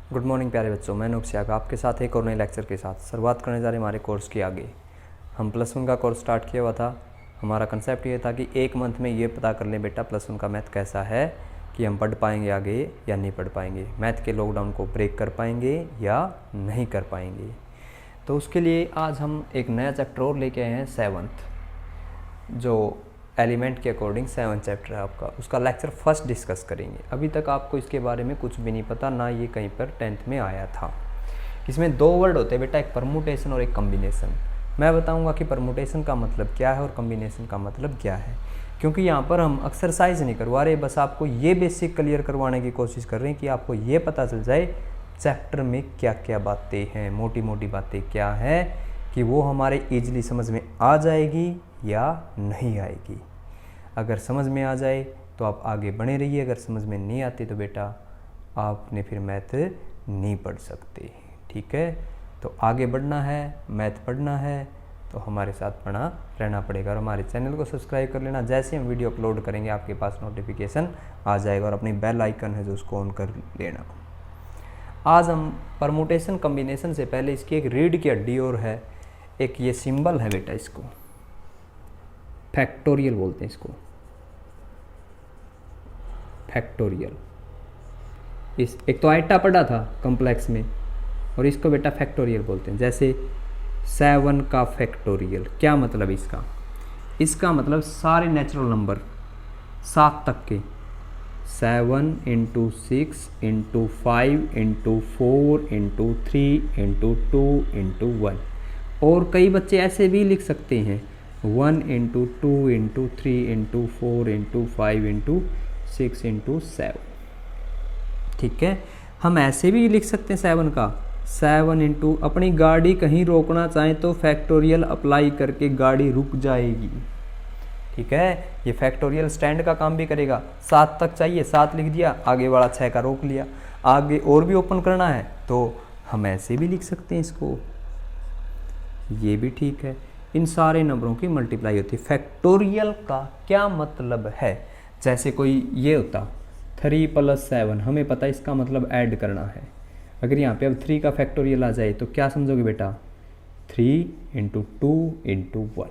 Good morning प्यारे बच्चों, मैं नूब सियाग आपके साथ एक और नए लेक्चर के साथ शुरुआत करने जा रहे हमारे कोर्स की। आगे हम +1 का कोर्स स्टार्ट किया हुआ था। हमारा कंसेप्ट ये था कि एक मंथ में ये पता कर लें बेटा +1 का मैथ कैसा है, कि हम पढ़ पाएंगे आगे या नहीं पढ़ पाएंगे, मैथ के लॉकडाउन को ब्रेक कर पाएंगे या नहीं कर पाएंगे। तो उसके लिए आज हम एक नया चैप्टर और लेके आए हैं 7th, जो एलिमेंट के अकॉर्डिंग 7th चैप्टर है आपका, उसका लेक्चर फर्स्ट डिस्कस करेंगे। अभी तक आपको इसके बारे में कुछ भी नहीं पता, ना ये कहीं पर 10th में आया था। इसमें दो वर्ड होते हैं बेटा, एक परमुटेशन और एक कम्बिनेशन। मैं बताऊंगा कि परमुटेशन का मतलब क्या है और कम्बिनेशन का मतलब क्या है, क्योंकि यहाँ पर हम एक्सरसाइज नहीं करवा रहे, बस आपको ये बेसिक क्लियर करवाने की कोशिश कर रहे हैं कि आपको ये पता चल जाए चैप्टर में क्या क्या बातें हैं, मोटी मोटी बातें क्या हैं, कि वो हमारे ईजिली समझ में आ जाएगी या नहीं आएगी। अगर समझ में आ जाए तो आप आगे बने रहिए, अगर समझ में नहीं आती तो बेटा आपने फिर मैथ नहीं पढ़ सकते। ठीक है, तो आगे बढ़ना है, मैथ पढ़ना है तो हमारे साथ बना रहना पड़ेगा और हमारे चैनल को सब्सक्राइब कर लेना। जैसे हम वीडियो अपलोड करेंगे आपके पास नोटिफिकेशन आ जाएगा और अपनी बेल आइकन है जो उसको ऑन कर लेना। आज हम परमुटेशन कम्बिनेशन से पहले इसकी एक रीढ़ की हड्डी और है, एक ये सिंबल है बेटा, इसको फैक्टोरियल बोलते हैं, इसको फैक्टोरियल। इस एक तो आइटा पढ़ा था कॉम्प्लेक्स में और इसको बेटा फैक्टोरियल बोलते हैं। जैसे 7 का फैक्टोरियल, क्या मतलब इसका? इसका मतलब सारे नेचुरल नंबर 7 तक के, 7 × 6 × 5 × 4 × 3 × 2 × 1। और कई बच्चे ऐसे भी लिख सकते हैं 1 × 2 × 3 × 4 × 5 × 6 × 7। ठीक है, हम ऐसे भी लिख सकते हैं 7 का 7 × अपनी गाड़ी कहीं रोकना चाहें तो फैक्टोरियल अप्लाई करके गाड़ी रुक जाएगी। ठीक है, ये फैक्टोरियल स्टैंड का काम भी करेगा। 7 तक चाहिए, 7 लिख दिया, आगे वाला 6 का रोक लिया, आगे और भी ओपन करना है तो हम ऐसे भी लिख सकते हैं इसको, ये भी ठीक है। इन सारे नंबरों की मल्टीप्लाई होती है। फैक्टोरियल का क्या मतलब है? जैसे कोई ये होता 3 + 7, हमें पता है इसका मतलब ऐड करना है। अगर यहाँ पे अब 3 का फैक्टोरियल आ जाए तो क्या समझोगे बेटा? 3 × 2 × 1,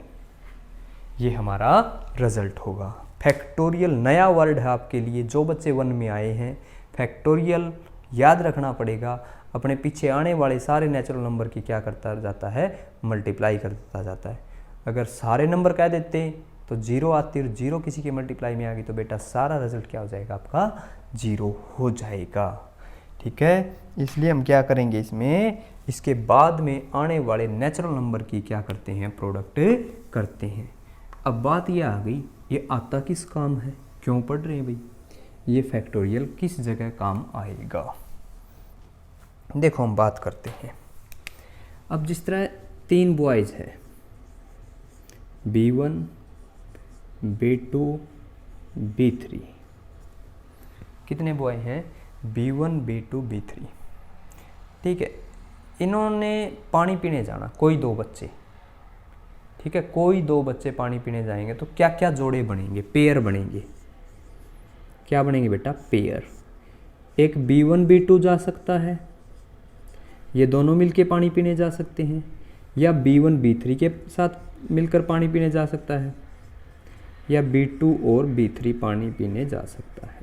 ये हमारा रिजल्ट होगा। फैक्टोरियल नया वर्ड है आपके लिए, जो बच्चे 1 में आए हैं। फैक्टोरियल याद रखना पड़ेगा, अपने पीछे आने वाले सारे नेचुरल नंबर की क्या करता जाता है? मल्टीप्लाई करता जाता है। अगर सारे नंबर कह देते तो 0 आती और 0 किसी के मल्टीप्लाई में आ गई तो बेटा सारा रिजल्ट क्या हो जाएगा? आपका 0 हो जाएगा। ठीक है, इसलिए हम क्या करेंगे इसमें, इसके बाद में आने वाले नेचुरल नंबर की क्या करते हैं? प्रोडक्ट करते हैं। अब बात ये आ गई, ये आता किस काम है, क्यों पढ़ रहे हैं भाई? ये फैक्टोरियल किस जगह काम आएगा? देखो हम बात करते हैं। अब जिस तरह 3 बॉयज़ है, B1 B2 B3, कितने बॉय हैं? B1 B2 B3। ठीक है, इन्होंने पानी पीने जाना, कोई 2 बच्चे, ठीक है, कोई 2 बच्चे पानी पीने जाएंगे तो क्या क्या जोड़े बनेंगे? पेयर बनेंगे। क्या बनेंगे बेटा? पेयर। एक B1 B2 जा सकता है, ये दोनों मिलके पानी पीने जा सकते हैं, या B1 B3 के साथ मिलकर पानी पीने जा सकता है, या B2 और B3 पानी पीने जा सकता है।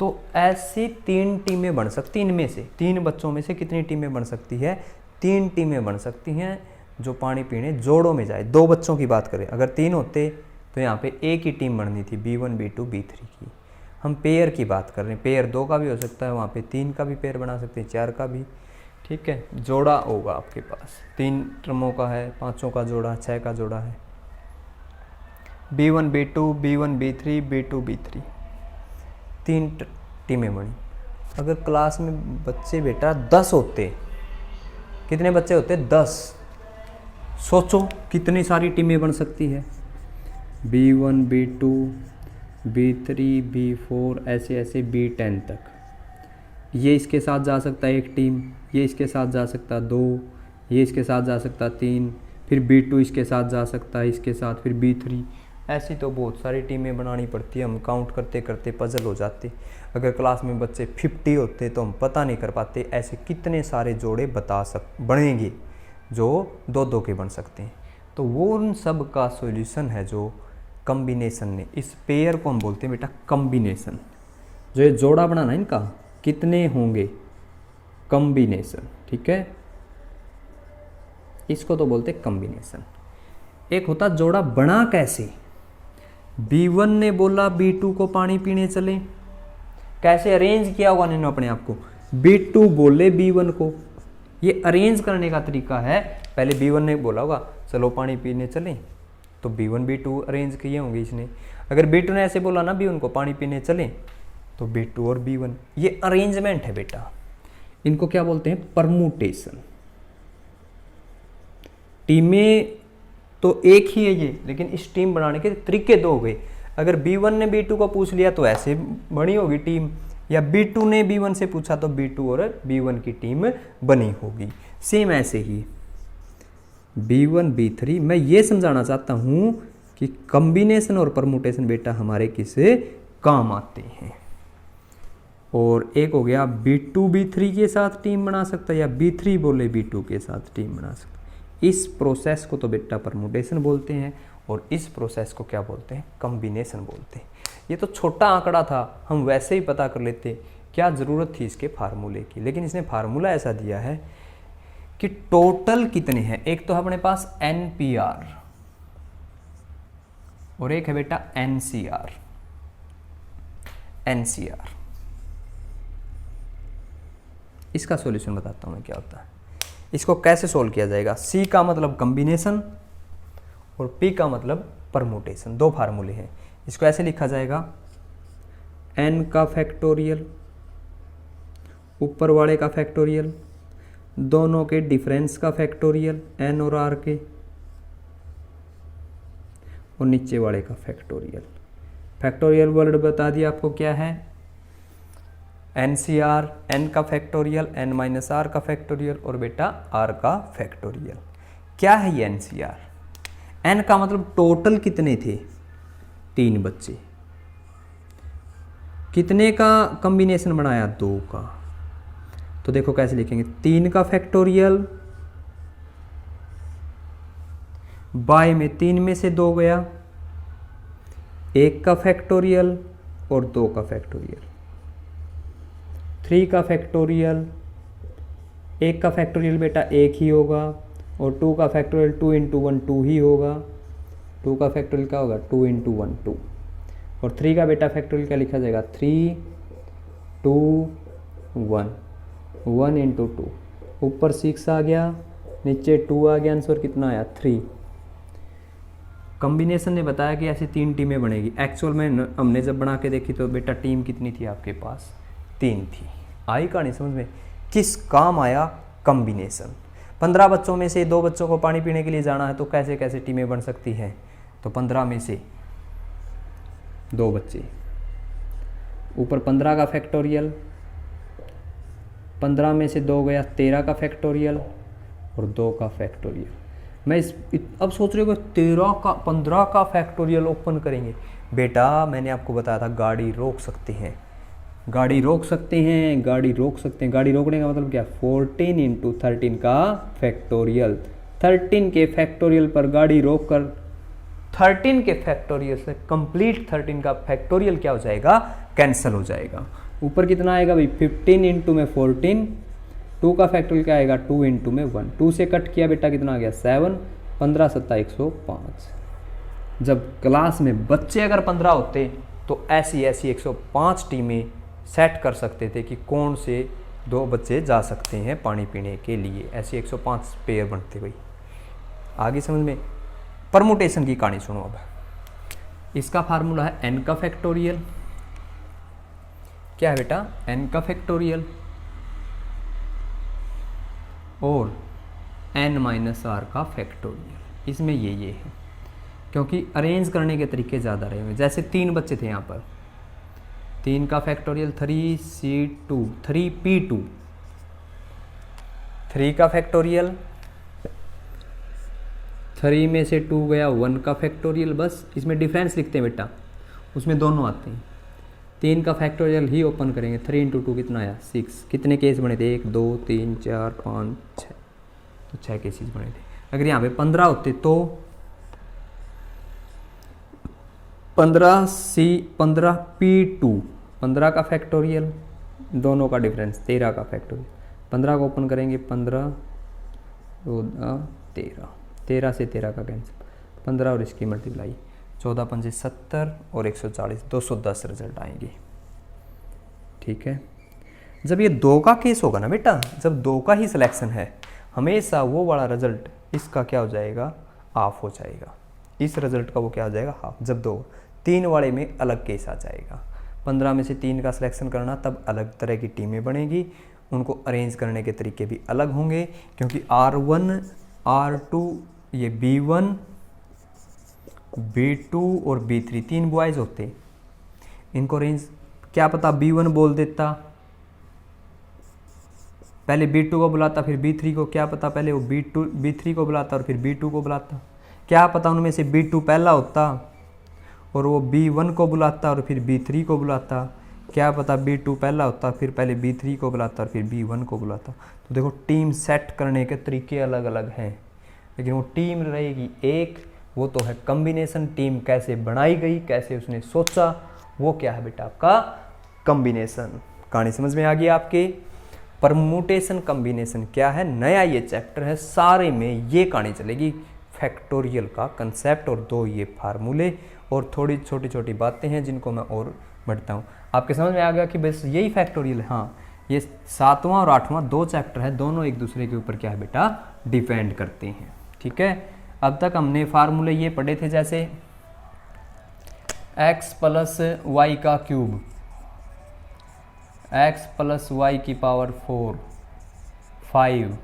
तो ऐसी 3 टीमें बन सकती, इनमें से 3 बच्चों में से कितनी टीमें बन सकती है? 3 टीमें बन सकती हैं जो पानी पीने जोड़ों में जाए। 2 बच्चों की बात करें, अगर 3 होते तो यहाँ पे एक ही टीम बननी थी, B1 B2 B3 की। हम पेयर की बात कर रहे हैं, पेयर 2 का भी हो सकता है, वहाँ पे 3 का भी पेयर बना सकते हैं, 4 का भी। ठीक है, जोड़ा होगा आपके पास, 3 टर्मों का है, 5 का जोड़ा, 6 का जोड़ा है। B1 B2 B1 B3 B2 B3, 3 टीमें बनी। अगर क्लास में बच्चे बेटा 10 होते, कितने बच्चे होते? 10। सोचो कितनी सारी टीमें बन सकती है? B1 B2 B3 B4 ऐसे ऐसे B10 तक। ये इसके साथ जा सकता है एक टीम, ये इसके साथ जा सकता है 2, ये इसके साथ जा सकता है 3, फिर B2 इसके साथ जा सकता है, इसके साथ फिर B3, ऐसी तो बहुत सारी टीमें बनानी पड़ती है, हम काउंट करते करते पजल हो जाते। अगर क्लास में बच्चे 50 होते तो हम पता नहीं कर पाते ऐसे कितने सारे जोड़े बनेंगे जो दो दो के बन सकते हैं। तो वो उन सब का सॉल्यूशन है जो कॉम्बिनेशन ने, इस पेयर को हम बोलते हैं बेटा कॉम्बिनेशन। जो ये जोड़ा बनाना है इनका कितने होंगे, कॉम्बिनेशन, ठीक है, इसको तो बोलते हैं कॉम्बिनेशन। एक होता जोड़ा बना कैसे, B1 ने बोला B2 को पानी पीने चले, कैसे अरेंज किया होगा इन्होंने अपने आप को, B2 बोले B1 को, ये अरेंज करने का तरीका है। पहले B1 ने बोला होगा चलो पानी पीने चलें, तो B1 B2 अरेंज किए होंगे इसने। अगर B2 ने ऐसे बोला ना B1 को पानी पीने चलें, तो B2 और B1, ये अरेंजमेंट है बेटा। इनको क्या बोलते हैं, परमुटेशन। टीमें तो एक ही है ये, लेकिन इस टीम बनाने के तरीके दो हो गए। अगर B1 ने B2 को पूछ लिया तो ऐसे बनी होगी टीम, या B2 ने B1 से पूछा तो B2 और B1 की टीम बनी होगी। सेम ऐसे ही B1 B3। मैं ये समझाना चाहता हूँ कि कॉम्बिनेशन और परमुटेशन बेटा हमारे किसे काम आते हैं। और एक हो गया B2 B3 के साथ टीम बना सकता है, या B3 बोले B2 के साथ टीम बना सकता है। इस प्रोसेस को तो बेटा परमुटेशन बोलते हैं, और इस प्रोसेस को क्या बोलते हैं, कॉम्बिनेशन बोलते हैं। ये तो छोटा आंकड़ा था, हम वैसे ही पता कर लेते, क्या ज़रूरत थी इसके फार्मूले की। लेकिन इसने फार्मूला ऐसा दिया है कि टोटल कितने हैं। एक तो अपने पास NPR और एक है बेटा NCR। इसका सॉल्यूशन बताता हूं मैं क्या होता है। इसको कैसे सोल्व किया जाएगा। C का मतलब कॉम्बिनेशन और P का मतलब परमुटेशन, दो फार्मूले हैं। इसको ऐसे लिखा जाएगा n का फैक्टोरियल, ऊपर वाले का फैक्टोरियल, दोनों के डिफरेंस का फैक्टोरियल n और r के, और नीचे वाले का फैक्टोरियल। फैक्टोरियल वर्ड बता दिया आपको क्या है, NCR, n का फैक्टोरियल, n माइनस r का फैक्टोरियल, और बेटा r का फैक्टोरियल। क्या है ये NCR? n का मतलब टोटल कितने थे, 3 बच्चे। कितने का कॉम्बिनेशन बनाया, 2 का। तो देखो कैसे लिखेंगे, 3 का फैक्टोरियल, बाय में 3 में से 2 गया, 1 का फैक्टोरियल और 2 का फैक्टोरियल, 3 का फैक्टोरियल, 1 का फैक्टोरियल बेटा 1 ही होगा, और 2 का फैक्टोरियल 2 इंटू 1 2 ही होगा। 2 का फैक्टोरियल क्या होगा, 2 इंटू 1 2, और 3 का बेटा फैक्टोरियल क्या लिखा जाएगा, 3 2 1 1 इंटू 2, ऊपर 6 आ गया, नीचे 2 आ गया, आंसर कितना आया, 3। कॉम्बिनेशन ने बताया कि ऐसी 3 टीमें बनेगी। एक्चुअल में हमने जब बना के देखी तो बेटा टीम कितनी थी आपके पास, 3 थी। आई कहानी समझ में, किस काम आया कॉम्बिनेशन। 15 बच्चों में से 2 बच्चों को पानी पीने के लिए जाना है, तो कैसे कैसे टीमें बन सकती हैं। तो 15 में से 2 बच्चे, ऊपर 15 का फैक्टोरियल, 15 में से 2 गया, 13 का फैक्टोरियल और 2 का फैक्टोरियल। मैं अब सोच रहे हो 15 का फैक्टोरियल ओपन करेंगे। बेटा मैंने आपको बताया था गाड़ी रोक सकते हैं, गाड़ी रोक सकते हैं, गाड़ी रोक सकते हैं। गाड़ी रोकने का मतलब क्या, 14 इंटू 13 का फैक्टोरियल। 13 के फैक्टोरियल पर गाड़ी रोक कर 13 के फैक्टोरियल से कंप्लीट 13 का फैक्टोरियल क्या हो जाएगा, कैंसिल हो जाएगा। ऊपर कितना आएगा भाई, 15 इंटू में 14, 2 का फैक्टोरियल क्या आएगा, 2 इंटू में 1, 2 से कट किया बेटा कितना आ गया, 7, 15 7 105। जब क्लास में बच्चे अगर 15 होते तो ऐसी 105 टीमें सेट कर सकते थे कि कौन से 2 बच्चे जा सकते हैं पानी पीने के लिए। ऐसे 105 पेयर बनते भाई। आगे समझ में। परमुटेशन की कहानी सुनो अब। इसका फार्मूला है n का फैक्टोरियल, क्या है बेटा, n का फैक्टोरियल और n माइनस r का फैक्टोरियल। इसमें ये है, क्योंकि अरेंज करने के तरीके ज़्यादा रहे हुए। जैसे 3 बच्चे थे यहाँ पर, 3 का फैक्टोरियल 3c2 3p2, 3 का फैक्टोरियल 3 में से 2 गया 1 का फैक्टोरियल, बस इसमें डिफरेंस लिखते हैं बेटा, उसमें दोनों आते हैं। 3 का फैक्टोरियल ही ओपन करेंगे, 3 इंटू 2 कितना आया 6। कितने केस बने थे 1 2 3 4 5 6, तो 6 केसेस बने थे। अगर यहाँ पे 15 होते तो 15p2, 15 का फैक्टोरियल, दोनों का डिफरेंस 13 का फैक्टोरियल। 15 को ओपन करेंगे, 15 13, 13 से 13 का कैंसिल, 15 और इसकी मल्टीप्लाई, 14 पंजे 70 और 140, 210 रिजल्ट आएंगे। ठीक है, जब ये 2 का केस होगा ना बेटा, जब 2 का ही सिलेक्शन है, हमेशा वो वाला रिजल्ट इसका क्या हो जाएगा, हाफ हो जाएगा। इस रिजल्ट का वो क्या हो जाएगा, हाफ। जब 2, 3 वाले में अलग केस आ जाएगा। 15 में से 3 का सिलेक्शन करना, तब अलग तरह की टीमें बनेगी, उनको अरेंज करने के तरीके भी अलग होंगे, क्योंकि R1 R2 ये B1 B2 और B3 3 बॉयज़ होते, इनको अरेंज, क्या पता B1 बोल देता, पहले B2 को बुलाता फिर B3 को, क्या पता पहले वो B3 को बुलाता और फिर B2 को बुलाता, क्या पता उनमें से B2 पहला होता और वो B1 को बुलाता और फिर B3 को बुलाता, क्या पता B2 पहला होता फिर पहले B3 को बुलाता और फिर B1 को बुलाता। तो देखो टीम सेट करने के तरीके अलग अलग हैं, लेकिन वो टीम रहेगी एक, वो तो है कम्बिनेशन। टीम कैसे बनाई गई, कैसे उसने सोचा, वो क्या है बेटा आपका कम्बिनेशन। कहानी समझ में आ गई आपके। परमुटेशन कम्बिनेशन क्या है, नया ये चैप्टर है, सारे में ये कहानी चलेगी, फैक्टोरियल का कंसेप्ट और 2 ये फार्मूले और थोड़ी छोटी छोटी बातें हैं जिनको मैं और बढ़ता हूँ। आपके समझ में आ गया कि बस यही फैक्टोरियल है। हाँ, ये 7वां और 8वां 2 चैप्टर है, दोनों एक दूसरे के ऊपर क्या है बेटा डिपेंड करते हैं। ठीक है, अब तक हमने फार्मूले ये पढ़े थे, जैसे x प्लस वाई का क्यूब, x प्लस वाई की पावर 4, 5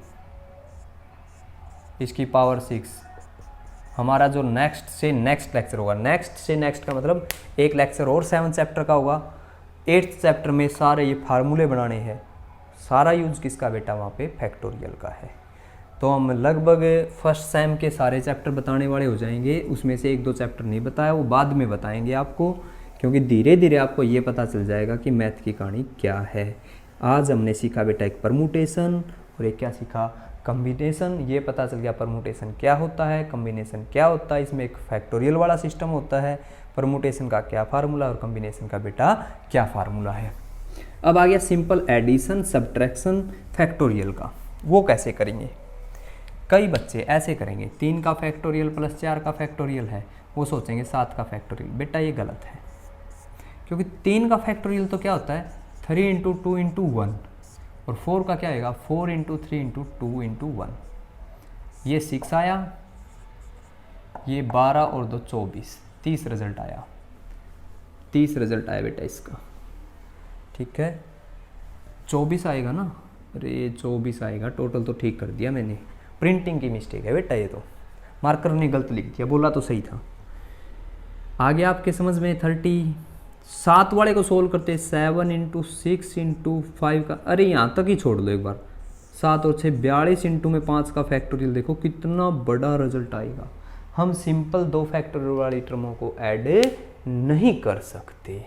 इसकी पावर 6। हमारा जो नेक्स्ट से नेक्स्ट लेक्चर होगा, नेक्स्ट से नेक्स्ट का मतलब एक लेक्चर और 7 चैप्टर का होगा, 8th चैप्टर में सारे ये फार्मूले बनाने हैं। सारा यूज किसका बेटा वहाँ पे फैक्टोरियल का है। तो हम लगभग फर्स्ट सेम के सारे चैप्टर बताने वाले हो जाएंगे, उसमें से 1-2 चैप्टर नहीं बताया, वो बाद में बताएंगे आपको, क्योंकि धीरे धीरे आपको ये पता चल जाएगा कि मैथ की कहानी क्या है। आज हमने सीखा बेटा एक परमुटेशन और एक क्या सीखा, कम्बिनेशन। ये पता चल गया परमुटेशन क्या होता है, कम्बिनेशन क्या होता है, इसमें एक फैक्टोरियल वाला सिस्टम होता है, परमुटेशन का क्या फार्मूला और कम्बिनेशन का बेटा क्या फार्मूला है। अब आ गया सिंपल एडिशन, सब्ट्रैक्शन फैक्टोरियल का, वो कैसे करेंगे। कई बच्चे ऐसे करेंगे, 3 का फैक्टोरियल प्लस 4 का फैक्टोरियल है, वो सोचेंगे 7 का फैक्टोरियल। बेटा ये गलत है, क्योंकि 3 का फैक्टोरियल तो क्या होता है 3 इंटू 2 इंटू 1, और 4 का क्या आएगा 4 इंटू 3 इंटू 2 इंटू 1। ये 6 आया, ये 12 और 2 24, 30 रिजल्ट आया, 30 रिजल्ट आया बेटा इसका। ठीक है, 24 आएगा ना, अरे 24 आएगा टोटल, तो ठीक कर दिया मैंने, प्रिंटिंग की मिस्टेक है बेटा, ये तो मार्कर ने गलत लिख दिया, बोला तो सही था। आगे आपके समझ में 37 वाले को सोल्व करते, 7 इंटू 6 इंटू 5 का, अरे यहाँ तक ही छोड़ दो एक बार, 7 और 6 42 इंटू में 5 का फैक्टोरियल, देखो कितना बड़ा रिजल्ट आएगा। हम सिंपल 2 फैक्टोरियल वाली टर्मों को ऐड नहीं कर सकते।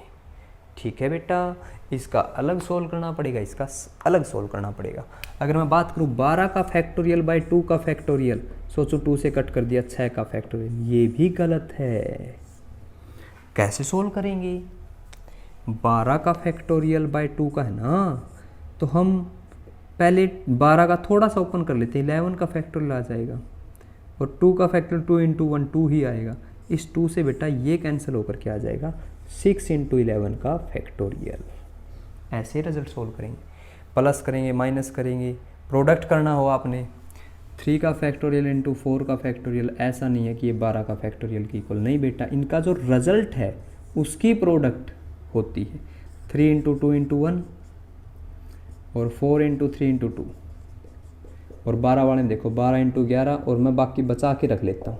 ठीक है बेटा, इसका अलग सोल्व करना पड़ेगा, इसका अलग सोल्व करना पड़ेगा। अगर मैं बात करूँ 12 का फैक्टोरियल बाई 2 का फैक्टोरियल, सोचो 2 से कट कर दिया 6 का फैक्टोरियल, ये भी गलत है। कैसे सोल्व करेंगे, 12 का फैक्टोरियल बाई 2 का है ना, तो हम पहले 12 का थोड़ा सा ओपन कर लेते हैं, 11 का फैक्टोरियल आ जाएगा, और 2 का फैक्टोरियल 2 इंटू 1 2 ही आएगा। इस 2 से बेटा ये कैंसिल होकर के आ जाएगा 6 इंटू 11 का फैक्टोरियल। ऐसे रिजल्ट सोल्व करेंगे, प्लस करेंगे माइनस करेंगे, प्रोडक्ट करना हो आपने, 3 का फैक्टोरियल इंटू 4 का फैक्टोरियल, ऐसा नहीं है कि ये 12 का फैक्टोरियल की इक्वल, नहीं बेटा, इनका जो रिजल्ट है उसकी प्रोडक्ट होती है। 3 इंटू 2 इंटू 1 और 4 इंटू 3 इंटू 2, और 12 वाले में देखो 12 इंटू 11, और मैं बाकी बचा के रख लेता हूँ,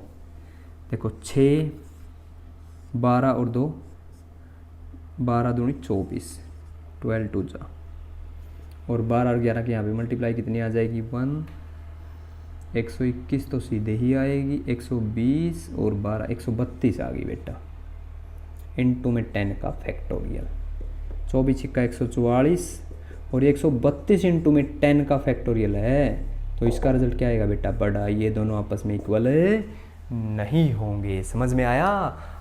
देखो 6 12 और 2 12 दूनी 24, 12 2 जा, और 12 और 11 की यहाँ पे मल्टीप्लाई कितनी आ जाएगी 1 121 तो सीधे ही आएगी, 120 और 12 132 आ गई बेटा, इनटू में 10 का फैक्टोरियल। 24 छिक्का 144 और 132 इंटू में 10 का फैक्टोरियल है, तो इसका रिजल्ट क्या आएगा बेटा, बड़ा। ये दोनों आपस में इक्वल नहीं होंगे। समझ में आया?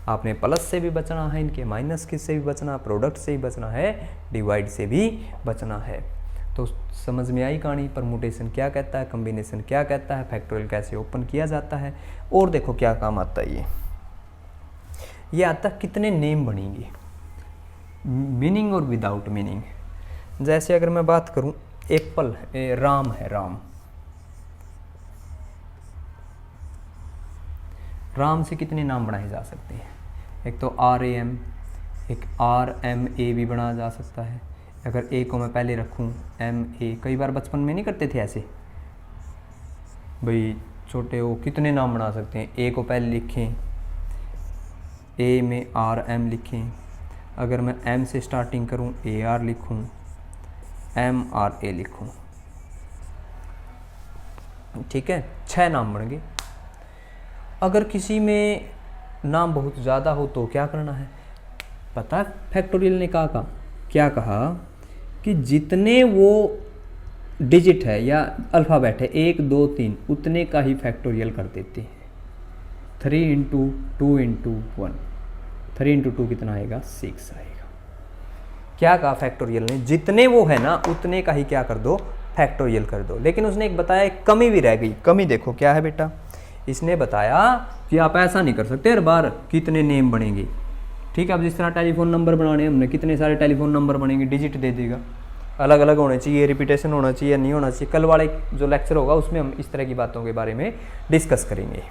आपने प्लस से भी बचना है, इनके माइनस के से भी बचना, प्रोडक्ट से भी बचना है, डिवाइड से भी बचना है। तो समझ में आई कहानी। परमुटेशन क्या कहता है, कम्बिनेशन क्या कहता है, फैक्टोरियल कैसे ओपन किया जाता है। और देखो क्या काम आता है ये आता है कितने नेम बनेंगे, मीनिंग और विदाउट मीनिंग। जैसे अगर मैं बात करूं एप्पल राम है, राम से कितने नाम बनाए जा सकते हैं, एक तो RAM, एक RMA भी बनाया जा सकता है। अगर ए को मैं पहले रखूं MA, कई बार बचपन में नहीं करते थे ऐसे भाई, छोटे हो कितने नाम बना सकते हैं, ए को पहले लिखें, ए में RM लिखें, अगर मैं M से स्टार्टिंग करूं AR लिखूं, MRA लिखूं, ठीक है, 6 नाम बन गए। अगर किसी में नाम बहुत ज़्यादा हो तो क्या करना है, पता है फैक्टोरियल ने क्या कहा कि जितने वो डिजिट है या अल्फ़ाबेट है 1 2 3 उतने का ही फैक्टोरियल कर देते हैं। 3 इंटू 2 इंटू 1, 3 इंटू 2 कितना आएगा, 6 आएगा। क्या कहा फैक्टोरियल ने, जितने वो है ना उतने का ही क्या कर दो, फैक्टोरियल कर दो। लेकिन उसने एक बताया एक कमी भी रह गई। कमी देखो क्या है बेटा, इसने बताया कि आप ऐसा नहीं कर सकते हर बार कितने नेम बनेंगे। ठीक है, अब जिस तरह टेलीफोन नंबर बनाने हमने, कितने सारे टेलीफोन नंबर बनेंगे, डिजिट दे देगा, अलग अलग होने चाहिए, रिपीटेशन होना चाहिए, नहीं होना चाहिए। कल वाले जो लेक्चर होगा उसमें हम इस तरह की बातों के बारे में डिस्कस करेंगे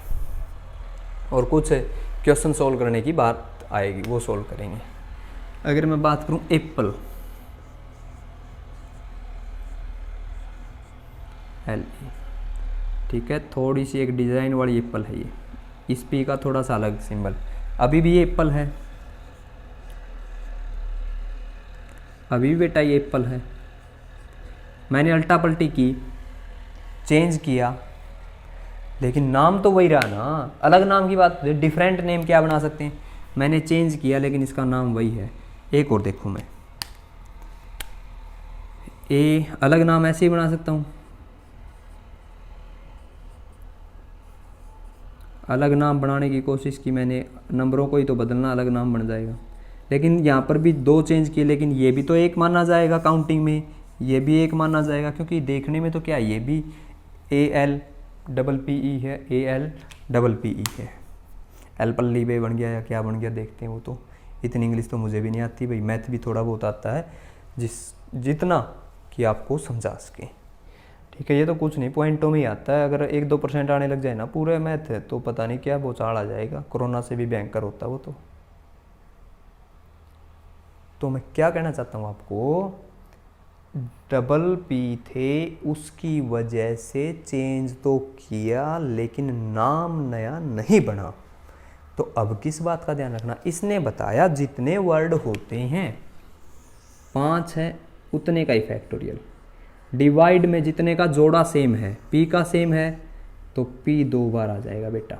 और कुछ क्वेश्चन सोल्व करने की बात आएगी, वो सोल्व करेंगे। अगर मैं बात करूं एप्पल, LE, ठीक है, थोड़ी सी एक डिज़ाइन वाली एप्पल है ये, इस पी का थोड़ा सा अलग सिंबल। अभी भी ये एप्पल है, अभी भी बेटा ये एप्पल है। मैंने अल्टा पल्टी की, चेंज किया, लेकिन नाम तो वही रहा ना। अलग नाम की बात, डिफरेंट नेम क्या बना सकते हैं, मैंने चेंज किया लेकिन इसका नाम वही है। एक और देखो, मैं अलग नाम ऐसे ही बना सकता हूँ, अलग नाम बनाने की कोशिश की मैंने, नंबरों को ही तो बदलना, अलग नाम बन जाएगा। लेकिन यहाँ पर भी 2 चेंज किए, लेकिन ये भी तो एक माना जाएगा काउंटिंग में, ये भी एक माना जाएगा, क्योंकि देखने में तो क्या ये भी ALPPE है, ALPPE है। एल पल्ली बे बन गया या क्या बन गया देखते हैं। वो तो इतनी इंग्लिश तो मुझे भी नहीं आती भाई, मैथ भी थोड़ा बहुत आता है, जितना कि आपको समझा सके। ठीक है, ये तो कुछ नहीं, पॉइंटों में ही आता है। अगर 1-2% आने लग जाए ना पूरे मैथ है तो पता नहीं क्या बोचाड़ आ जाएगा, कोरोना से भी भयंकर होता है वो तो मैं क्या कहना चाहता हूँ आपको, P थे, उसकी वजह से चेंज तो किया लेकिन नाम नया नहीं बना। तो अब किस बात का ध्यान रखना, इसने बताया जितने वर्ड होते हैं 5 है उतने का ही फैक्टोरियल, डिवाइड में जितने का जोड़ा सेम है, P का सेम है तो P 2 बार आ जाएगा बेटा,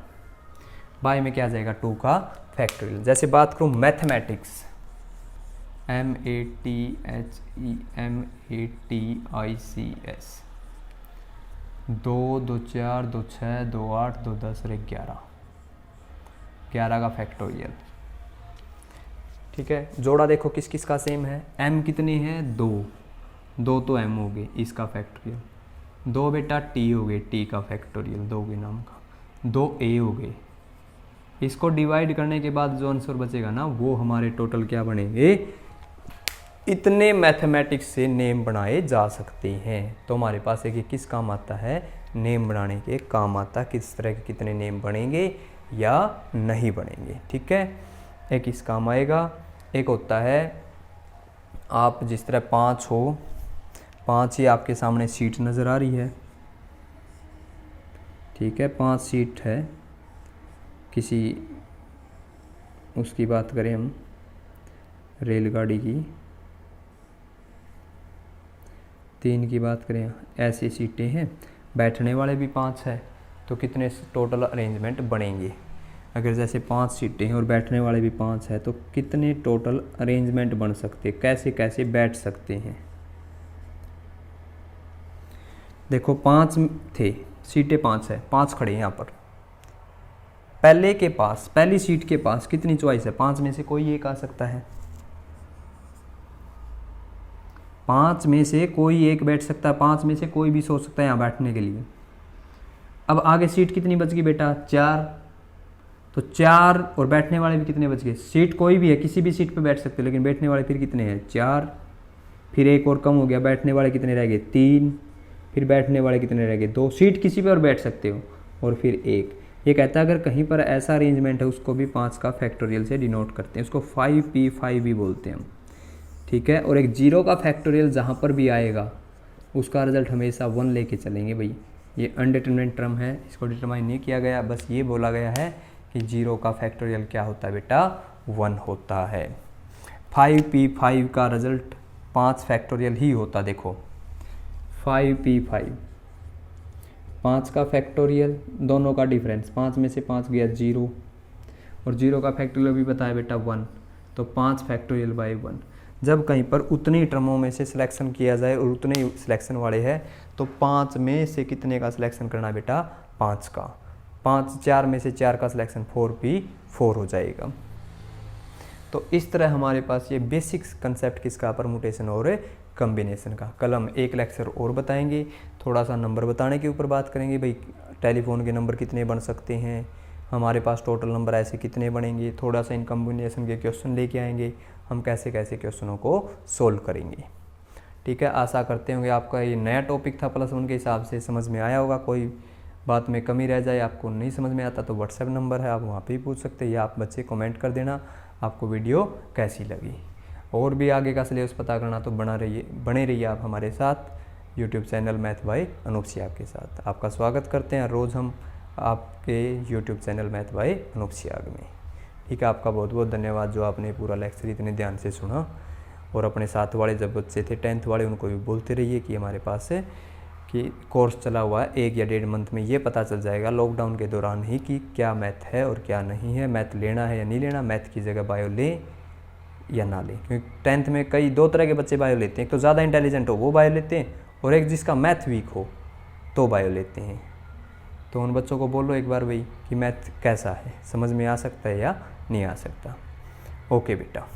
बाय में क्या आ जाएगा 2 का फैक्टोरियल। जैसे बात करूँ मैथमेटिक्स, MATHEMATICS, 2 2 4 2 6 2 8 2 10 और 11 का फैक्टोरियल। ठीक है, जोड़ा देखो किस किस का सेम है, M कितने हैं 2 तो M हो गए, इसका फैक्टोरियल 2 बेटा T हो गए, T का फैक्टोरियल 2 के नाम का, 2 A हो गए। इसको डिवाइड करने के बाद जो आंसर बचेगा ना वो हमारे टोटल क्या बनेंगे, इतने मैथमेटिक्स से नेम बनाए जा सकते हैं। तो हमारे पास एक किस काम आता है, नेम बनाने के काम आता है, किस तरह के कितने नेम बनेंगे या नहीं बनेंगे। ठीक है, एक इस काम आएगा। एक होता है आप जिस तरह 5 हो, 5 ही आपके सामने सीट नज़र आ रही है। ठीक है, 5 सीट है, किसी उसकी बात करें हम रेलगाड़ी की, 3 की बात करें, ऐसी सीटें हैं। बैठने वाले भी 5 है, तो कितने टोटल अरेंजमेंट बनेंगे। अगर जैसे 5 सीटें हैं और बैठने वाले भी 5 है तो कितने टोटल अरेंजमेंट बन सकते, कैसे कैसे बैठ सकते हैं। देखो 5 थे, सीटें 5 है, 5 खड़े हैं यहाँ पर। पहले के पास, पहली सीट के पास कितनी चॉइस है, 5 में से कोई एक आ सकता है, 5 में से कोई एक बैठ सकता है, 5 में से कोई भी सो सकता है यहाँ बैठने के लिए। अब आगे सीट कितनी बच गई बेटा, 4, तो 4 और बैठने वाले भी कितने बच गए, सीट कोई भी है, किसी भी सीट पे बैठ सकते हो, लेकिन बैठने वाले फिर कितने हैं, 4, फिर एक और कम हो गया, बैठने वाले कितने रह गए, 3, फिर बैठने वाले कितने रह गए, 2, सीट किसी पे और बैठ सकते हो, और फिर 1। ये कहता है अगर कहीं पर ऐसा अरेंजमेंट है उसको भी 5 का फैक्टोरियल से डिनोट करते हैं, उसको 5p5 भी बोलते हैं हम, ठीक है। और एक 0 का फैक्टोरियल जहाँ पर भी आएगा उसका रिजल्ट हमेशा 1 लेके चलेंगे भाई। ये अनडिटरमिनेंट टर्म है, इसको डिटरमाइन नहीं किया गया, बस ये बोला गया है कि 0 का फैक्टोरियल क्या होता है बेटा, 1 होता है। 5p5 का रिजल्ट 5 फैक्टोरियल ही होता, देखो 5p5, 5 का फैक्टोरियल, दोनों का डिफरेंस, 5 में से 5 गया 0, और 0 का फैक्टोरियल भी बताया बेटा 1, तो 5 फैक्टोरियल बाई 1। जब कहीं पर उतनी टर्मों में से सिलेक्शन किया जाए और उतने ही सिलेक्शन वाले हैं तो 5 में से कितने का सिलेक्शन करना बेटा, 5 का। 5, 4 में से 4 का सिलेक्शन 4p4 हो जाएगा। तो इस तरह हमारे पास ये बेसिक कंसेप्ट किसका, परमुटेशन और कम्बिनेशन का। कल हम एक लेक्चर और बताएंगे, थोड़ा सा नंबर बताने के ऊपर बात करेंगे, भाई टेलीफोन के नंबर कितने बन सकते हैं, हमारे पास टोटल नंबर ऐसे कितने बनेंगे, थोड़ा सा इन कम्बिनेशन के क्वेश्चन लेके आएंगे, हम कैसे कैसे क्वेश्चनों को सोल्व करेंगे, ठीक है। आशा करते होंगे आपका ये नया टॉपिक था +1 के हिसाब से समझ में आया होगा। कोई बात में कमी रह जाए, आपको नहीं समझ में आता तो व्हाट्सएप नंबर है, आप वहाँ पे ही पूछ सकते हैं, या आप बच्चे कमेंट कर देना आपको वीडियो कैसी लगी। और भी आगे का सिलेबस पता करना तो बने रहिए आप हमारे साथ YouTube channel math by Anoop Siyag के साथ। आपका स्वागत करते हैं रोज़ हम आपके YouTube channel math by Anoop Siyag में, ठीक है। आपका बहुत बहुत धन्यवाद जो आपने पूरा लेक्चर इतने ध्यान से सुना, और अपने साथ वाले जब बच्चे थे 10th वाले उनको भी बोलते रहिए कि हमारे पास है कि कोर्स चला हुआ है, 1 या 1.5 मंथ में ये पता चल जाएगा लॉकडाउन के दौरान ही कि क्या मैथ है और क्या नहीं है, मैथ लेना है या नहीं लेना, मैथ की जगह बायो लें या ना लें। क्योंकि 10th में कई 2 तरह के बच्चे बायो लेते हैं, एक तो ज़्यादा इंटेलिजेंट हो वो बायो लेते हैं, और एक जिसका मैथ वीक हो तो बायो लेते हैं। तो उन बच्चों को बोलो एक बार भाई कि मैथ कैसा है, समझ में आ सकता है या नहीं आ सकता। ओके बेटा।